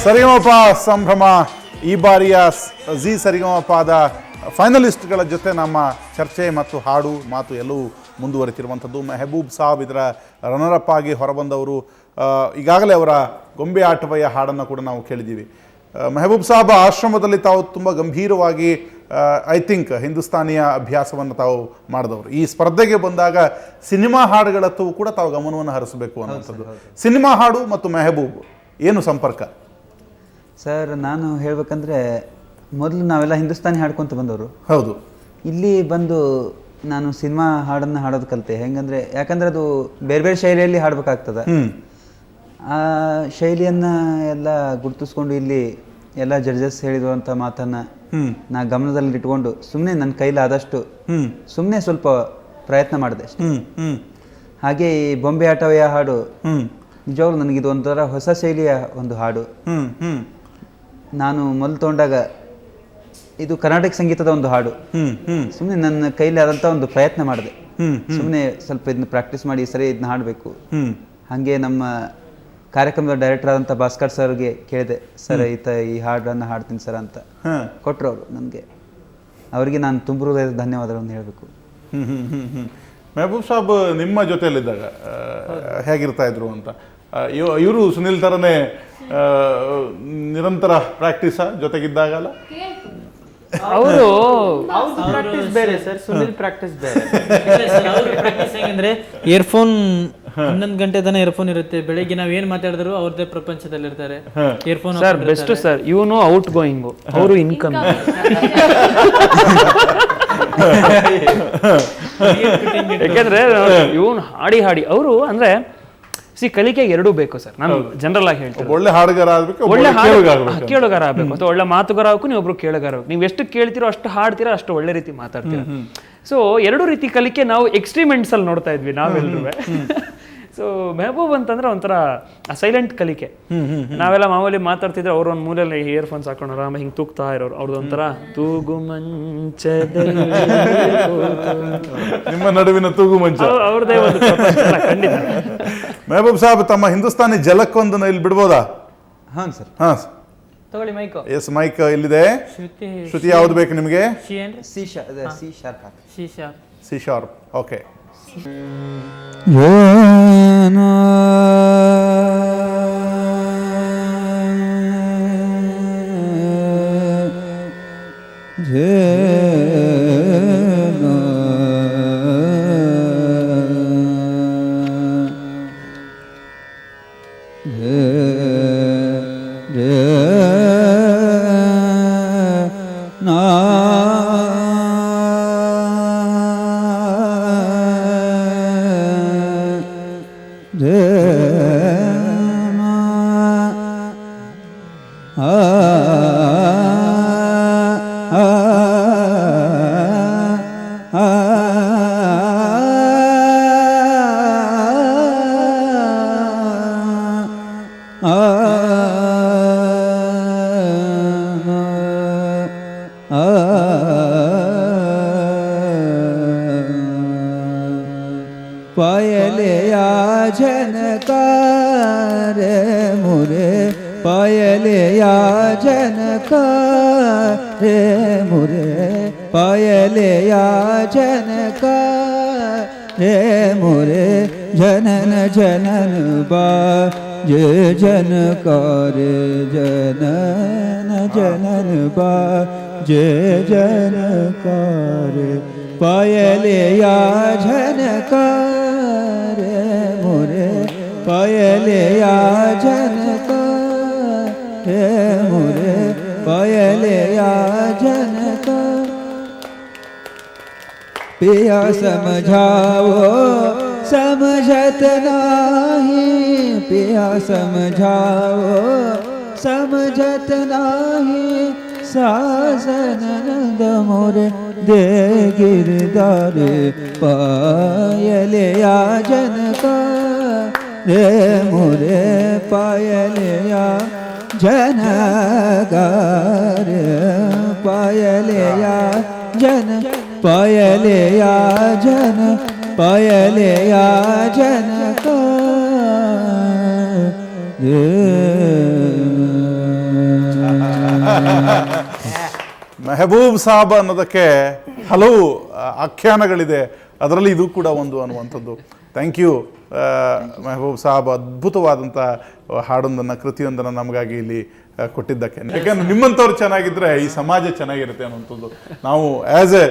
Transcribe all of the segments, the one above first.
ಸರಿಗಮಪ ಸಂಭ್ರಮ ಈ ಬಾರಿಯ ಜಿ ಸರಿಗಮಪದ ಫೈನಲಿಸ್ಟ್ಗಳ ಜೊತೆ ನಮ್ಮ ಚರ್ಚೆ ಮತ್ತು ಹಾಡು ಮಾತು ಎಲ್ಲವೂ ಮುಂದುವರಿತಿರುವಂಥದ್ದು. ಮೆಹಬೂಬ್ ಸಾಬ್ ಇದರ ರನ್ನರಪ್ ಆಗಿ ಹೊರಬಂದವರು. ಈಗಾಗಲೇ ಅವರ ಗೊಂಬೆ ಆಟವಯ್ಯ ಹಾಡನ್ನು ಕೂಡ ನಾವು ಕೇಳಿದ್ದೀವಿ. ಮೆಹಬೂಬ್ ಸಾಬ್ ಆಶ್ರಮದಲ್ಲಿ ತಾವು ತುಂಬ ಗಂಭೀರವಾಗಿ ಐ ಥಿಂಕ್ ಹಿಂದೂಸ್ತಾನಿಯ ಅಭ್ಯಾಸವನ್ನು ತಾವು ಮಾಡಿದವರು. ಈ ಸ್ಪರ್ಧೆಗೆ ಬಂದಾಗ ಸಿನಿಮಾ ಹಾಡುಗಳತ್ತೂ ಕೂಡ ತಾವು ಗಮನವನ್ನು ಹರಿಸಬೇಕು ಅನ್ನುವಂಥದ್ದು. ಸಿನಿಮಾ ಹಾಡು ಮತ್ತು ಮೆಹಬೂಬ್ ಏನು ಸಂಪರ್ಕ ಸರ್? ನಾನು ಹೇಳ್ಬೇಕಂದ್ರೆ ಮೊದಲು ನಾವೆಲ್ಲ ಹಿಂದೂಸ್ತಾನಿ ಹಾಡ್ಕೊತ ಬಂದವರು. ಹೌದು. ಇಲ್ಲಿ ಬಂದು ನಾನು ಸಿನಿಮಾ ಹಾಡನ್ನು ಹಾಡೋದು ಕಲಿತೆ. ಹೆಂಗಂದ್ರೆ ಯಾಕಂದ್ರೆ ಅದು ಬೇರೆ ಬೇರೆ ಶೈಲಿಯಲ್ಲಿ ಹಾಡ್ಬೇಕಾಗ್ತದೆ. ಆ ಶೈಲಿಯನ್ನು ಎಲ್ಲ ಗುರುತಿಸ್ಕೊಂಡು ಇಲ್ಲಿ ಎಲ್ಲ ಜಡ್ಜಸ್ ಹೇಳಿರುವಂಥ ಮಾತನ್ನು ನಾ ಗಮನದಲ್ಲಿ ಇಟ್ಕೊಂಡು ಸುಮ್ಮನೆ ನನ್ನ ಕೈಲಾದಷ್ಟು ಸುಮ್ಮನೆ ಸ್ವಲ್ಪ ಪ್ರಯತ್ನ ಮಾಡಿದೆ ಅಷ್ಟೇ. ಹಾಗೆ ಈ ಬೊಂಬೆ ಆಟವಯ್ಯ ಹಾಡು ನಿಜವಾಗ್ಲೂ ನನಗಿದು ಒಂಥರ ಹೊಸ ಶೈಲಿಯ ಒಂದು ಹಾಡು. ನಾನು ಮೊದಲು ತೊಗೊಂಡಾಗ ಇದು ಕರ್ನಾಟಕ ಸಂಗೀತದ ಒಂದು ಹಾಡು. ಸುಮ್ಮನೆ ನನ್ನ ಕೈಲಿ ಆದಂಥ ಒಂದು ಪ್ರಯತ್ನ ಮಾಡಿದೆ. ಸುಮ್ಮನೆ ಸ್ವಲ್ಪ ಇದನ್ನ ಪ್ರಾಕ್ಟೀಸ್ ಮಾಡಿ ಸರಿ ಇದನ್ನ ಹಾಡಬೇಕು. ಹಾಗೆ ನಮ್ಮ ಕಾರ್ಯಕ್ರಮದ ಡೈರೆಕ್ಟರ್ ಆದಂಥ ಭಾಸ್ಕರ್ ಸರ್ಗೆ ಕೇಳಿದೆ, ಸರ್ ಈ ಹಾಡನ್ನು ಹಾಡ್ತೀನಿ ಸರ್ ಅಂತ ಕೊಟ್ಟರು ಅವರು ನನಗೆ. ಅವರಿಗೆ ನಾನು ತುಂಬ ಹೃದಯದ ಧನ್ಯವಾದಗಳನ್ನು ಹೇಳಬೇಕು. ಮೆಹಬೂಬ್ ಸಾಬ್ ನಿಮ್ಮ ಜೊತೆಯಲ್ಲಿದ್ದಾಗ ಹೇಗಿರ್ತಾ ಇದ್ರು ಅಂತ, ಇವರು ಸುನಿಲ್ ಥರನೇ ನಿರಂತರ ಪ್ರಾಕ್ಟೀಸಾ ಜೊತೆಗಿದ್ದಾಗಲ್ಲ? ಅವರು ಪ್ರಾಕ್ಟೀಸ್ ಬೇರೆ ಸರ್, ಸುನಿಲ್ ಪ್ರಾಕ್ಟೀಸ್ ಬೇರೆ. ಪ್ರಾಕ್ಟೀಸ್ ಹೆಂಗಂದ್ರೆ ಇಯರ್ಫೋನ್ 11 ಗಂಟೆ ತನಕ ಇಯರ್ಫೋನ್ ಇರುತ್ತೆ. ಬೆಳಿಗ್ಗೆ ನಾವ್ ಏನ್ ಮಾತಾಡಿದ್ರು ಅವ್ರದೇ ಪ್ರಪಂಚದಲ್ಲಿ ಇರ್ತಾರೆ. Earphone sir best sir. ಇವನು ಔಟ್ ಗೋಯಿಂಗ್, ಅವರು ಇನ್ಕಮ್. ಯಾಕೆಂದ್ರೆ ಇವನು ಹಾಡಿ ಹಾಡಿ ಅವರು ಅಂದ್ರೆ ಕಲಿಕೆಗೆ ಎರಡೂ ಬೇಕು ಸರ್. ನಾನು ಜನರಲ್ ಆಗಿ ಹೇಳ್ತೀನಿ, ಒಳ್ಳೆ ಹಾಡುಗಾರ ಆಗ್ಬೇಕು, ಒಳ್ಳೆ ಕೇಳುಗಾರ ಆಗ್ಬೇಕು, ಅಥವಾ ಒಳ್ಳೆ ಮಾತುಗಾರ ಆಗ್ಬೇಕು, ನೀವು ಒಬ್ರು ಕೇಳುಗಾರ ಆಗ್ಬೇಕು. ನೀವು ಎಷ್ಟು ಕೇಳ್ತೀರೋ ಅಷ್ಟು ಹಾಡ್ತೀರಾ, ಅಷ್ಟು ಒಳ್ಳೆ ರೀತಿ ಮಾತಾಡ್ತೀರಾ. ಸೊ ಎರಡು ರೀತಿ ಕಲಿಕೆ ನಾವು ಎಕ್ಸ್ಟ್ರೀಮೆಂಟ್ಸ್ ಅಲ್ಲಿ ನೋಡ್ತಾ ಇದ್ವಿ ನಾವೆಲ್ಲರೂ. ಸೊ ಮೆಹಬೂಬ್ ಅಂತಂದ್ರೆ ಒಂಥರ ಸೈಲೆಂಟ್ ಕಲಿಕೆ. ನಾವೆಲ್ಲ ಮಾಮೂಲಿ ಮಾತಾಡ್ತಿದ್ರೆ ಅವ್ರ ಒಂದು ಮೂಲೆಯಲ್ಲಿ ಇಯರ್ಫೋನ್ಸ್ ಹಾಕೊಂಡು ಆರಾಮ ಹಿಂಗೆ ತೂಗ್ತಾ ಇರೋರು. ಅವ್ರದ್ದು ಒಂಥರ ತೂಗು ಮಂಚದಲ್ಲಿ ನಿಮ್ಮ ನಡುವಿನ ತೂಗು ಮಂಚ ಅವ್ರದೇ ಒಂದು ಖಂಡಿತ. ಮೆಹಬೂಬ್ ಸಾಬ್ ತಮ್ಮ ಹಿಂದೂಸ್ತಾನಿ ಜಲಕ್ಕೊಂದನ್ನು ಇಲ್ಲಿ ಬಿಡ್ಬೋದಾ? ಹಾಂ ಸರ್. ಹಾಂ ತಗೊಳ್ಳಿ ಮೈಕ್. ಎಸ್, ಮೈಕ್ ಇಲ್ಲಿದೆ. ಶ್ರುತಿ ಯಾವ್ದು ಬೇಕು ನಿಮಗೆ? C sharp. ಓಕೆ. पायलिया झनकार मुरे, पायलिया झनकार मुरे, पायलिया झनकार मुरे, जनन जनन बाज जनकार, जनन जनन बाज जनकार, पायलिया झनकार मुरे, पायलिया झनकार मुरे, पायलिया झनकार। पिया समझाओ समझत नहीं, पिया समझाओ समझत नहीं, सासन नंद मोरे दे गिरदार, पायलिया झनकार मोरे, पायलिया झनकार, पायलिया झन, पायलिया झन ಪಾಯಲೆಯ ಜನಕ ಮೆಹಬೂಬ್ ಸಾಬ್ ಅನ್ನೋದಕ್ಕೆ ಹಲವು ಆಖ್ಯಾನಗಳಿದೆ, ಅದರಲ್ಲಿ ಇದು ಕೂಡ ಒಂದು ಅನ್ನುವಂಥದ್ದು. ಥ್ಯಾಂಕ್ ಯು ಮೆಹಬೂಬ್ ಸಾಬ್, ಅದ್ಭುತವಾದಂಥ ಹಾಡೊಂದನ್ನು ಕೃತಿಯೊಂದನ್ನು ನಮಗಾಗಿ ಇಲ್ಲಿ ಕೊಟ್ಟಿದ್ದಕ್ಕೆ. ಯಾಕಂದ್ರೆ ನಿಮ್ಮಂಥವ್ರು ಚೆನ್ನಾಗಿದ್ದರೆ ಈ ಸಮಾಜ ಚೆನ್ನಾಗಿರುತ್ತೆ ಅನ್ನುವಂಥದ್ದು. ನಾವು as a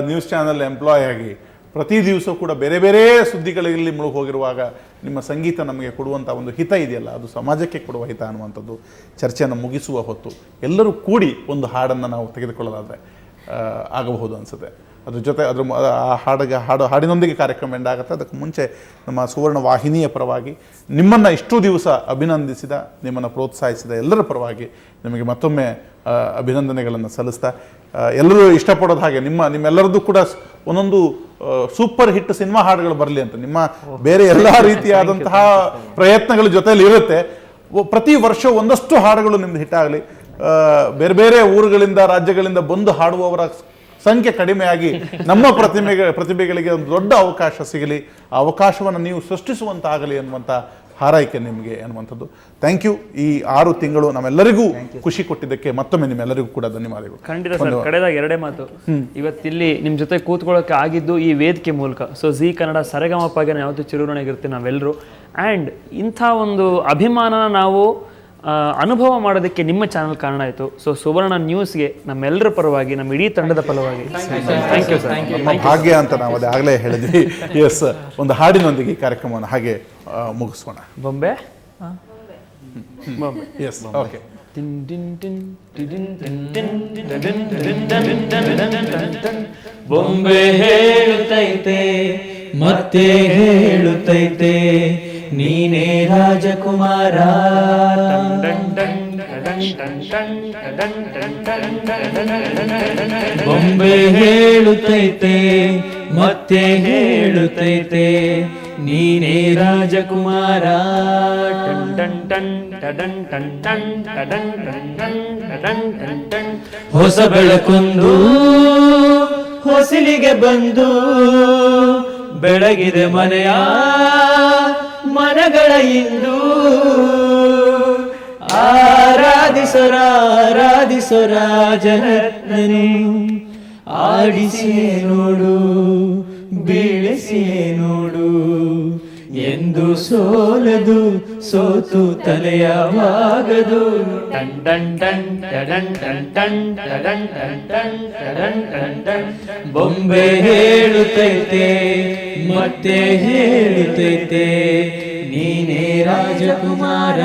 news channel employee ಆಗಿ ಪ್ರತಿ ದಿವಸ ಕೂಡ ಬೇರೆ ಬೇರೆ ಸುದ್ದಿಗಳಲ್ಲಿ ಮುಳುಗಿ ಹೋಗಿರುವಾಗ ನಿಮ್ಮ ಸಂಗೀತ ನಮಗೆ ಕೊಡುವಂಥ ಒಂದು ಹಿತ ಇದೆಯಲ್ಲ, ಅದು ಸಮಾಜಕ್ಕೆ ಕೊಡುವ ಹಿತ ಅನ್ನುವಂಥದ್ದು. ಚರ್ಚೆಯನ್ನು ಮುಗಿಸುವ ಹೊತ್ತು ಎಲ್ಲರೂ ಕೂಡಿ ಒಂದು ಹಾಡನ್ನು ನಾವು ತೆಗೆದುಕೊಳ್ಳಲಾದರೆ ಆಗಬಹುದು ಅನಿಸುತ್ತೆ. ಅದ್ರ ಜೊತೆ ಆ ಹಾಡಿನೊಂದಿಗೆ ಕಾರ್ಯಕ್ರಮ ಎಂಡ್ ಆಗುತ್ತೆ. ಅದಕ್ಕೆ ಮುಂಚೆ ನಮ್ಮ ಸುವರ್ಣ ವಾಹಿನಿಯ ಪರವಾಗಿ ನಿಮ್ಮನ್ನು ಇಷ್ಟು ದಿವಸ ಅಭಿನಂದಿಸಿದ, ನಿಮ್ಮನ್ನು ಪ್ರೋತ್ಸಾಹಿಸಿದ ಎಲ್ಲರ ಪರವಾಗಿ ನಿಮಗೆ ಮತ್ತೊಮ್ಮೆ ಅಭಿನಂದನೆಗಳನ್ನು ಸಲ್ಲಿಸ್ತಾ, ಎಲ್ಲರೂ ಇಷ್ಟಪಡೋದು ಹಾಗೆ ನಿಮ್ಮೆಲ್ಲರದ್ದು ಕೂಡ ಒಂದೊಂದು ಸೂಪರ್ ಹಿಟ್ ಸಿನಿಮಾ ಹಾಡುಗಳು ಬರಲಿ ಅಂತ ನಿಮ್ಮ ಬೇರೆ ಎಲ್ಲ ರೀತಿಯಾದಂತಹ ಪ್ರಯತ್ನಗಳ ಜೊತೆಯಲ್ಲಿ ಇರುತ್ತೆ. ಪ್ರತಿ ವರ್ಷ ಒಂದಷ್ಟು ಹಾಡುಗಳು ನಿಮ್ದು ಹಿಟ್ ಆಗಲಿ. ಬೇರೆ ಬೇರೆ ಊರುಗಳಿಂದ ರಾಜ್ಯಗಳಿಂದ ಬಂದು ಹಾಡುವವರ ಸಂಖ್ಯೆ ಕಡಿಮೆಯಾಗಿ ನಮ್ಮ ಪ್ರತಿಭೆಗಳಿಗೆ ಒಂದು ದೊಡ್ಡ ಅವಕಾಶ ಸಿಗಲಿ, ಆ ಅವಕಾಶವನ್ನು ನೀವು ಸೃಷ್ಟಿಸುವಂತಾಗಲಿ ಅನ್ನುವಂಥ ಹಾರೈಕೆ ನಿಮಗೆ ಅನ್ನುವಂಥದ್ದು. Thank you. ಈ 6 ತಿಂಗಳು ನಮ್ಮೆಲ್ಲರಿಗೂ ಖುಷಿ ಕೊಟ್ಟಿದ್ದಕ್ಕೆ ಮತ್ತೊಮ್ಮೆ ನಿಮ್ಮೆಲ್ಲರಿಗೂ ಕೂಡ ಧನ್ಯವಾದಗಳು. ಖಂಡಿತ ಸರ್. ಕಡೆದಾಗ 2 ಮಾತು. ಇವತ್ತಿಲ್ಲಿ ನಿಮ್ಮ ಜೊತೆ ಕೂತ್ಕೊಳ್ಳೋಕೆ ಆಗಿದ್ದು ಈ ವೇದಿಕೆ ಮೂಲಕ. ಸೊ ಜಿ ಕನ್ನಡ ಸರೆಗಮಪಗೆ ಯಾವತ್ತೂ ಚಿರುರಣೆಗಿರ್ತೀವಿ ನಾವೆಲ್ಲರೂ. ಆ್ಯಂಡ್ ಇಂಥ ಒಂದು ಅಭಿಮಾನನ ನಾವು ಅನುಭವ ಮಾಡೋದಕ್ಕೆ ನಿಮ್ಮ ಚಾನಲ್ ಕಾರಣ ಆಯಿತು. ಸೊ ಸುವರ್ಣ ನ್ಯೂಸ್ಗೆ ನಮ್ಮೆಲ್ಲರ ಪರವಾಗಿ, ನಮ್ಮ ಇಡೀ ತಂಡದ ಪರವಾಗಿ ಥ್ಯಾಂಕ್ ಯು ಸರ್. ನಮ್ಮ ಭಾಗ್ಯ ಅಂತ ನಾವು ಅದಾಗಲೇ ಹೇಳಿದ್ವಿ. ಎಸ್, ಒಂದು ಹಾಡಿನೊಂದಿಗೆ ಈ ಕಾರ್ಯಕ್ರಮವನ್ನು ಹಾಗೆ ಮುಗಿಸೋಣ. ಬೊಂಬೆ ಎಸ್, ಓಕೆ. ಬೊಂಬೆ ಹೇಳುತ್ತೈತೆ ಮತ್ತೆ ಹೇಳುತ್ತೈತೆ ನೀನೇ ರಾಜಕುಮಾರ. ಬೊಂಬೆ ಹೇಳುತ್ತೈತೆ ಮತ್ತೆ ಹೇಳುತ್ತೈತೆ ನೀನೇ ರಾಜಕುಮಾರ. ಹೊಸ ಬೆಳಕೊಂದು ಹೊಸಿಲಿಗೆ ಬಂದು ಬೆಳಗಿದೆ ಮನೆಯ ಮನಗಳ ಇಂದು. ಆರಾಧಿಸೋರಾಜರತ್ನನು ಆಡಿಸಿಯೇ ನೋಡು ಬೀಳಿಸಿಯೇ ನೋಡು ಎಂದು ಸೋಲದು ಸೋತು ತಲೆಯವಾಗದು. ಬೊಂಬೆ ಹೇಳುತ್ತೈತೆ ಮತ್ತೆ ಹೇಳುತ್ತೈತೆ ನೀನೇ ರಾಜಕುಮಾರ.